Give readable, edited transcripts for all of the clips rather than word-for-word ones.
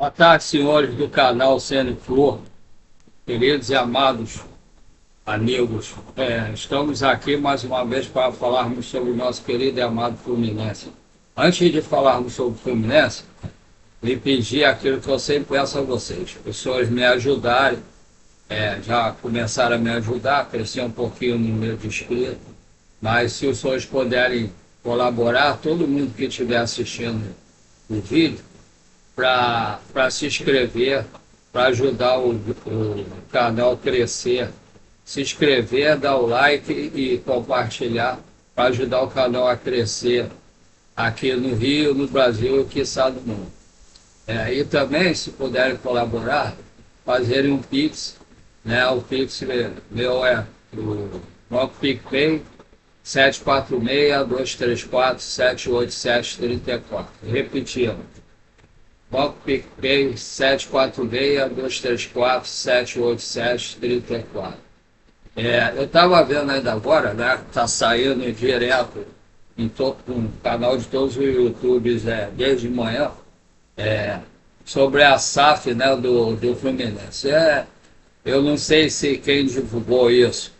Boa tarde, senhores do canal CN Flor, queridos e amados amigos. Estamos aqui mais uma vez para falarmos sobre o nosso querido e amado Fluminense. Antes de falarmos sobre o Fluminense, me pedir aquilo que eu sempre peço a vocês, pessoas me ajudarem, já começaram a me ajudar, crescer um pouquinho no número de inscritos, mas se os senhores puderem colaborar, todo mundo que estiver assistindo o vídeo, para se inscrever, para ajudar o canal a crescer. Se inscrever, dar o like e compartilhar para ajudar o canal a crescer aqui no Rio, no Brasil e quiçá no mundo. E também, se puderem colaborar, fazerem um Pix, né? O Pix meu é o Banco PicPay 746-234-787-34. Repetindo. Banco PicPay 746-234-787-34. Eu estava vendo ainda agora, né? Está saindo direto no canal de todos os YouTubers desde manhã, sobre a SAF, né, do Fluminense. Eu não sei se quem divulgou isso,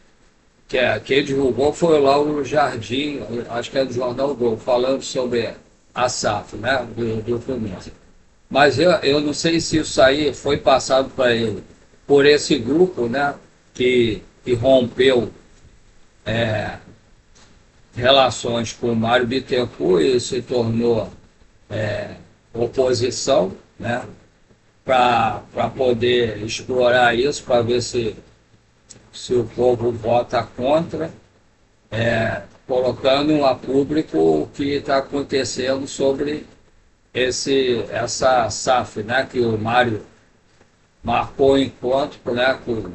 quem divulgou foi lá o Jardim, acho que é do Jornal Globo, falando sobre a SAF, né, do Fluminense. Mas eu não sei se isso aí foi passado para ele por esse grupo, né, que rompeu relações com o Mário Bittencourt e se tornou oposição, né, para poder explorar isso, para ver se o povo vota contra, colocando a público o que está acontecendo sobre essa SAF, né, que o Mário marcou encontro, né, com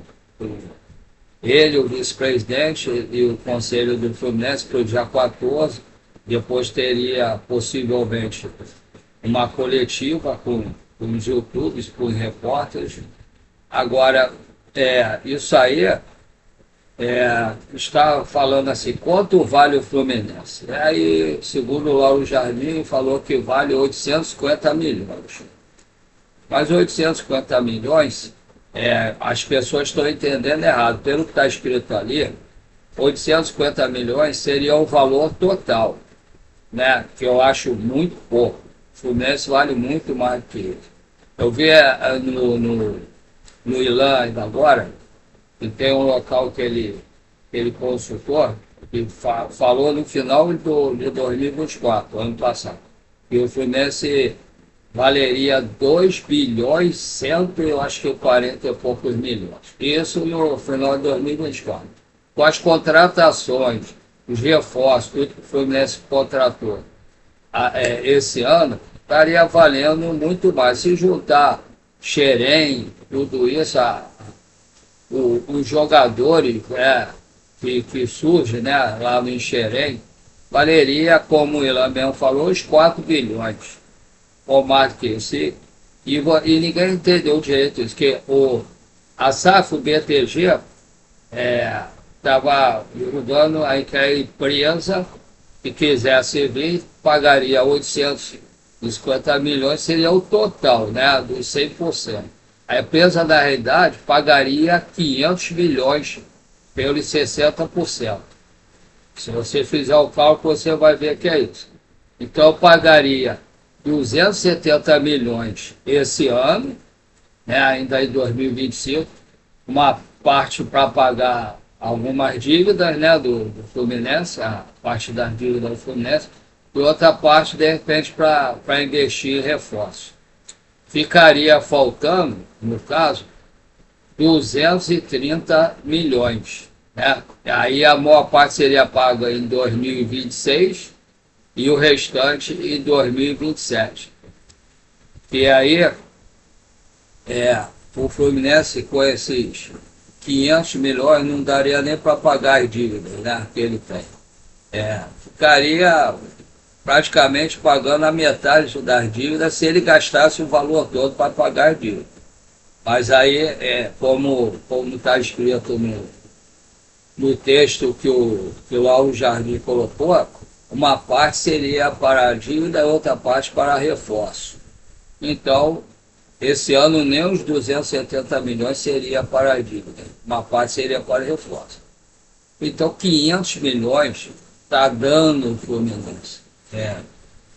ele, o vice-presidente e o conselho do Fluminense para o dia 14. Depois teria possivelmente uma coletiva com os YouTubers, com os repórteres. Agora, isso aí está falando assim, quanto vale o Fluminense? Aí, segundo o Lauro Jardim, falou que vale 850 milhões. Mas 850 milhões, as pessoas estão entendendo errado. Pelo que está escrito ali, 850 milhões seria o valor total, né? Que eu acho muito pouco. O Fluminense vale muito mais do que isso. Eu vi no Ilan ainda agora, que tem um local que ele consultou, que falou no final de 2024, ano passado, que o Fluminense valeria 2 bilhões, eu acho que 40 e poucos milhões. Isso no final de 2024. Com as contratações, os reforços, tudo que o Fluminense contratou esse ano, estaria valendo muito mais. Se juntar Xerém, tudo isso, os jogadores que surgem, né, lá no Xerém, valeria, como o Ilan mesmo falou, os 4 bilhões. Ou mais que isso. E ninguém entendeu direito isso, que a SAF, o BTG, estava ajudando a que a empresa que quisesse vir pagaria 850 milhões, seria o total, né, dos 100%. A empresa, na realidade, pagaria 500 milhões pelos 60%. Se você fizer o cálculo, você vai ver que é isso. Então, pagaria 270 milhões esse ano, né, ainda em 2025, uma parte para pagar algumas dívidas, né, do Fluminense, a parte das dívidas do Fluminense, e outra parte, de repente, para investir em reforço. Ficaria faltando, no caso, 230 milhões. Né? Aí a maior parte seria paga em 2026 e o restante em 2027. E aí, o Fluminense com esses 500 milhões não daria nem para pagar as dívidas, né, que ele tem. Ficaria praticamente pagando a metade das dívidas se ele gastasse o valor todo para pagar as dívidas. Mas aí, como está escrito no texto que o Lauro Jardim colocou, uma parte seria para a dívida e outra parte para reforço. Então, esse ano nem os 270 milhões seria para a dívida, uma parte seria para reforço. Então 500 milhões está dando o Fluminense.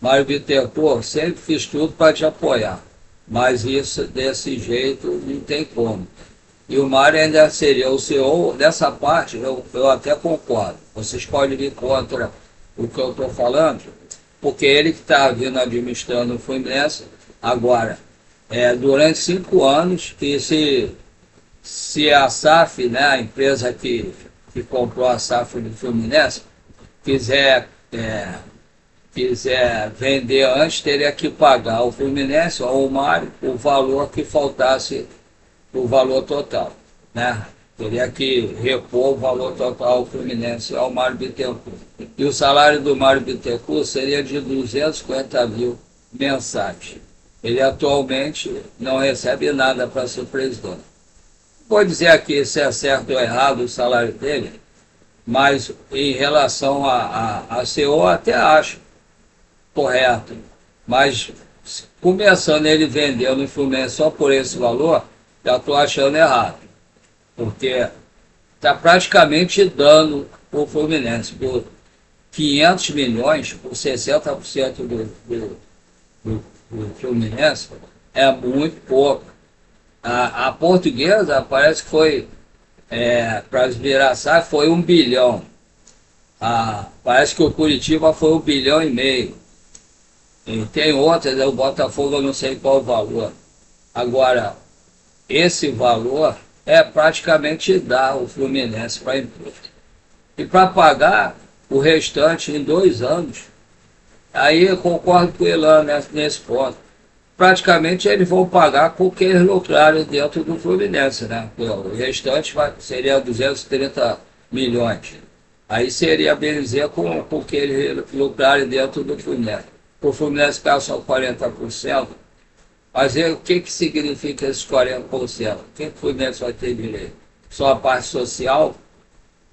Mário Bittencourt, sempre fiz tudo para te apoiar, mas isso desse jeito não tem como. E o Mário ainda seria o CEO, dessa parte eu até concordo. Vocês podem vir contra o que eu estou falando, porque ele que está vindo administrando o Fluminense agora. Durante 5 anos, e se a SAF, né, a empresa que comprou a SAF do Fluminense, quiser vender antes, teria que pagar ao Fluminense ou ao Mário o valor que faltasse, o valor total, né? Teria que repor o valor total ao Fluminense e ao Mário Bittencourt. E o salário do Mário Bittencourt seria de 250 mil mensais. Ele atualmente não recebe nada para ser presidente. Vou dizer aqui se é certo ou errado o salário dele, mas em relação a CEO até acho correto. Mas começando ele vendendo no Fluminense só por esse valor, já estou achando errado. Porque está praticamente dando o Fluminense por 500 milhões, por 60% do Fluminense, é muito pouco. A Portuguesa parece que foi, para virar SAF, foi 1 bilhão. Parece que o Curitiba foi 1,5 bilhão. E tem outras, o Botafogo eu não sei qual o valor. Agora, esse valor praticamente dar o Fluminense para a empresa. E para pagar o restante em 2 anos, aí eu concordo com o Elan nesse ponto. Praticamente eles vão pagar com o que eles lucrarem dentro do Fluminense, né? O restante seria 230 milhões. Aí seria benzer com o que eles lucrarem dentro do Fluminense. O Fluminense ficar só 40%, mas o que significa esses 40%? O que o Fluminense vai ter direito? Só a parte social?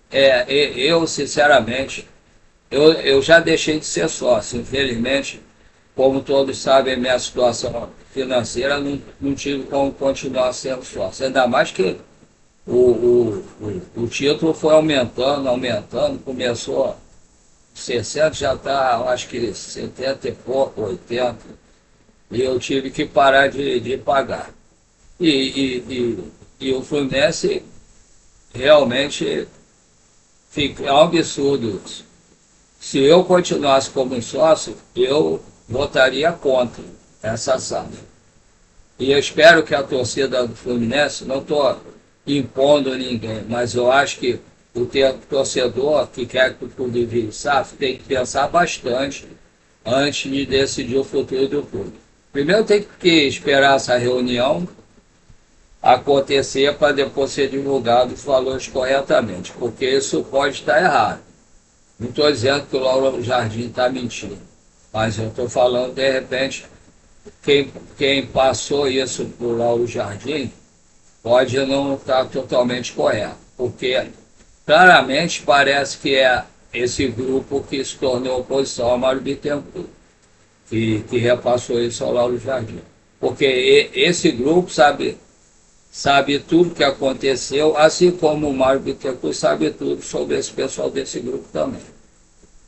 Eu sinceramente, eu já deixei de ser sócio, infelizmente. Como todos sabem, minha situação financeira não tive como continuar sendo sócio. Ainda mais que o título foi aumentando, começou 60, já está, acho que 70 e pouco, 80, e eu tive que parar de pagar. E o Fluminense realmente é um absurdo isso. Se eu continuasse como sócio, eu votaria contra essa SAF. E eu espero que a torcida do Fluminense, não estou impondo ninguém, mas eu acho que o torcedor que quer que o clube vire SAF tem que pensar bastante antes de decidir o futuro do clube. Primeiro tem que esperar essa reunião acontecer para depois ser divulgado os valores corretamente, porque isso pode estar errado. Não estou dizendo que o Lauro Jardim está mentindo, mas eu estou falando, de repente, quem passou isso para o Lauro Jardim pode não estar totalmente correto, porque claramente parece que é esse grupo que se tornou oposição ao Mário Bittencourt, que repassou isso ao Lauro Jardim. Porque esse grupo sabe tudo que aconteceu, assim como o Mário Bittencourt sabe tudo sobre esse pessoal desse grupo também.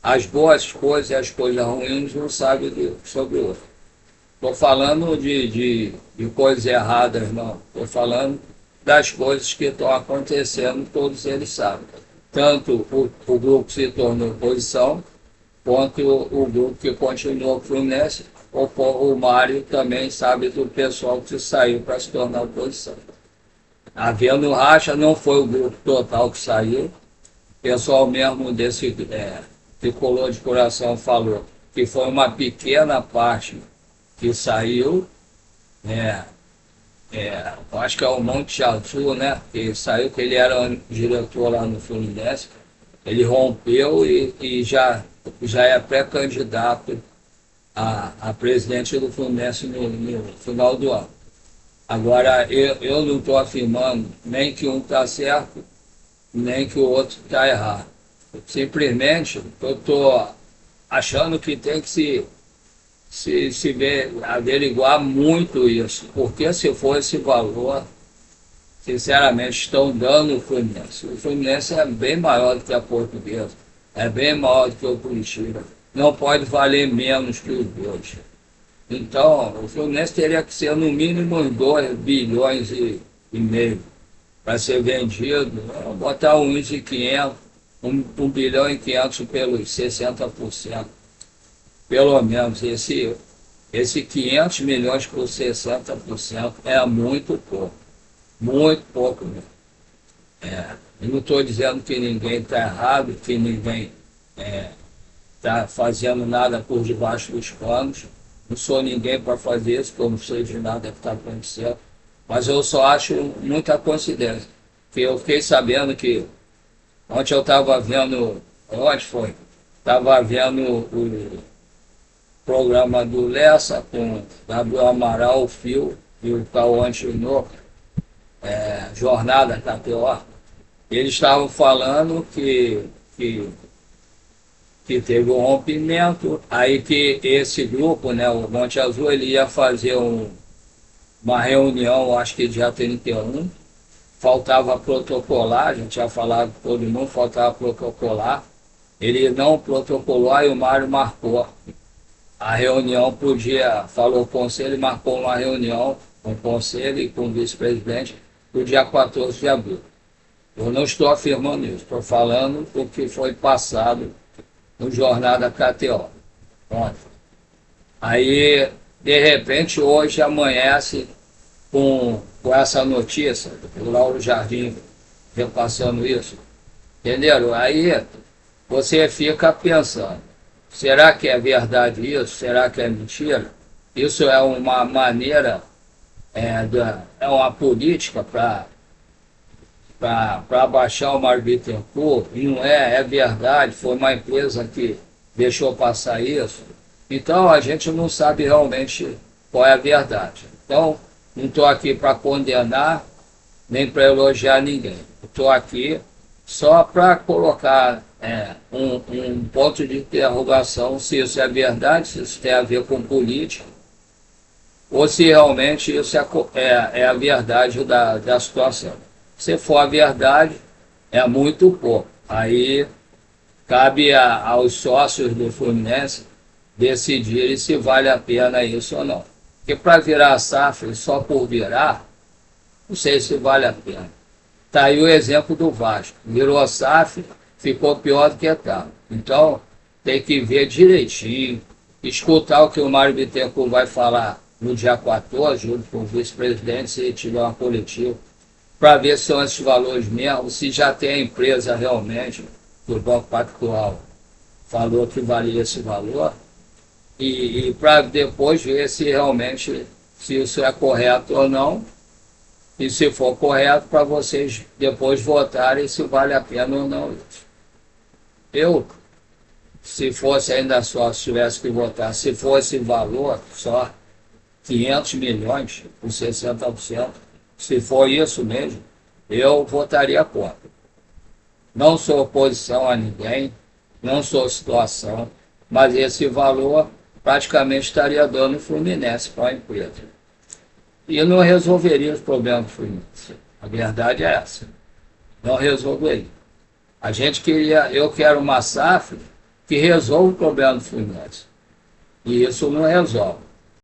As boas coisas e as coisas ruins não sabem sobre o outro. Estou falando de coisas erradas, não. Estou falando das coisas que estão acontecendo, todos eles sabem. Tanto o grupo que se tornou oposição, quanto o grupo que continuou o Fluminense, o Mário também sabe do pessoal que saiu para se tornar oposição. Havendo racha, não foi o grupo total que saiu. O pessoal mesmo desse tricolor de coração falou que foi uma pequena parte que saiu. Acho que é o Monte Azul, né? Que saiu, que ele era um diretor lá no Fluminense. Ele rompeu e já é pré-candidato a presidente do Fluminense no final do ano. Agora, eu não estou afirmando nem que um está certo, nem que o outro está errado. Simplesmente, eu estou achando que tem que averiguar muito isso, porque se for esse valor, sinceramente, estão dando o Fluminense. O Fluminense é bem maior do que a Portuguesa, é bem maior do que o Curitiba, não pode valer menos que os dois. Então, o Fluminense teria que ser no mínimo uns 2 bilhões e meio para ser vendido, botar uns e 500, 1 bilhão e 500 pelos 60%. Pelo menos esse 500 milhões por 60% é muito pouco mesmo. Eu não estou dizendo que ninguém está errado, que ninguém está fazendo nada por debaixo dos panos. Não sou ninguém para fazer isso, porque eu não sei de nada que está acontecendo. Mas eu só acho muita coincidência. Porque eu fiquei sabendo que ontem eu estava vendo, onde foi? Estava vendo o programa do Lessa com Gabriel Amaral, o Fio e o Cauã Junior, Jornada KTO. Eles estavam falando que teve um rompimento, aí que esse grupo, né, o Monte Azul, ele ia fazer uma reunião, acho que dia 31, faltava protocolar, a gente tinha falado com todo mundo, faltava protocolar, ele não protocolou, aí o Mário marcou a reunião para o dia, falou com o conselho, marcou uma reunião com o conselho e com o vice-presidente para o dia 14 de abril. Eu não estou afirmando isso, estou falando o que foi passado no Jornada KTO. Pronto. Aí, de repente, hoje amanhece com essa notícia, o Lauro Jardim repassando isso, entenderam? Aí você fica pensando, será que é verdade isso? Será que é mentira? Isso é uma maneira, é uma política para baixar o Mário Bittencourt, e não é verdade, foi uma empresa que deixou passar isso. Então a gente não sabe realmente qual é a verdade. Então, não estou aqui para condenar, nem para elogiar ninguém. Estou aqui só para colocar um ponto de interrogação se isso é verdade, se isso tem a ver com política, ou se realmente isso é a verdade da situação. Se for a verdade, é muito pouco. Aí cabe aos sócios do Fluminense decidirem se vale a pena isso ou não. Porque para virar a SAF só por virar, não sei se vale a pena. Está aí o exemplo do Vasco. Virou a SAF, ficou pior do que estava. Então, tem que ver direitinho, escutar o que o Mário Bittencourt vai falar no dia 14, junto com o vice-presidente, se tiver uma coletiva, para ver se são esses valores mesmo, se já tem a empresa realmente, que o Banco Pactual falou que valia esse valor, e para depois ver se realmente se isso é correto ou não, e se for correto, para vocês depois votarem se vale a pena ou não isso. Eu, se fosse ainda só, se tivesse que votar, se fosse valor só 500 milhões por 60%, se for isso mesmo, eu votaria contra. Não sou oposição a ninguém, não sou situação, mas esse valor praticamente estaria dando o Fluminense para a empresa. E não resolveria os problemas do Fluminense. A verdade é essa. Não resolveria. Eu quero uma SAF que resolva o problema do Fluminense. E isso não resolve.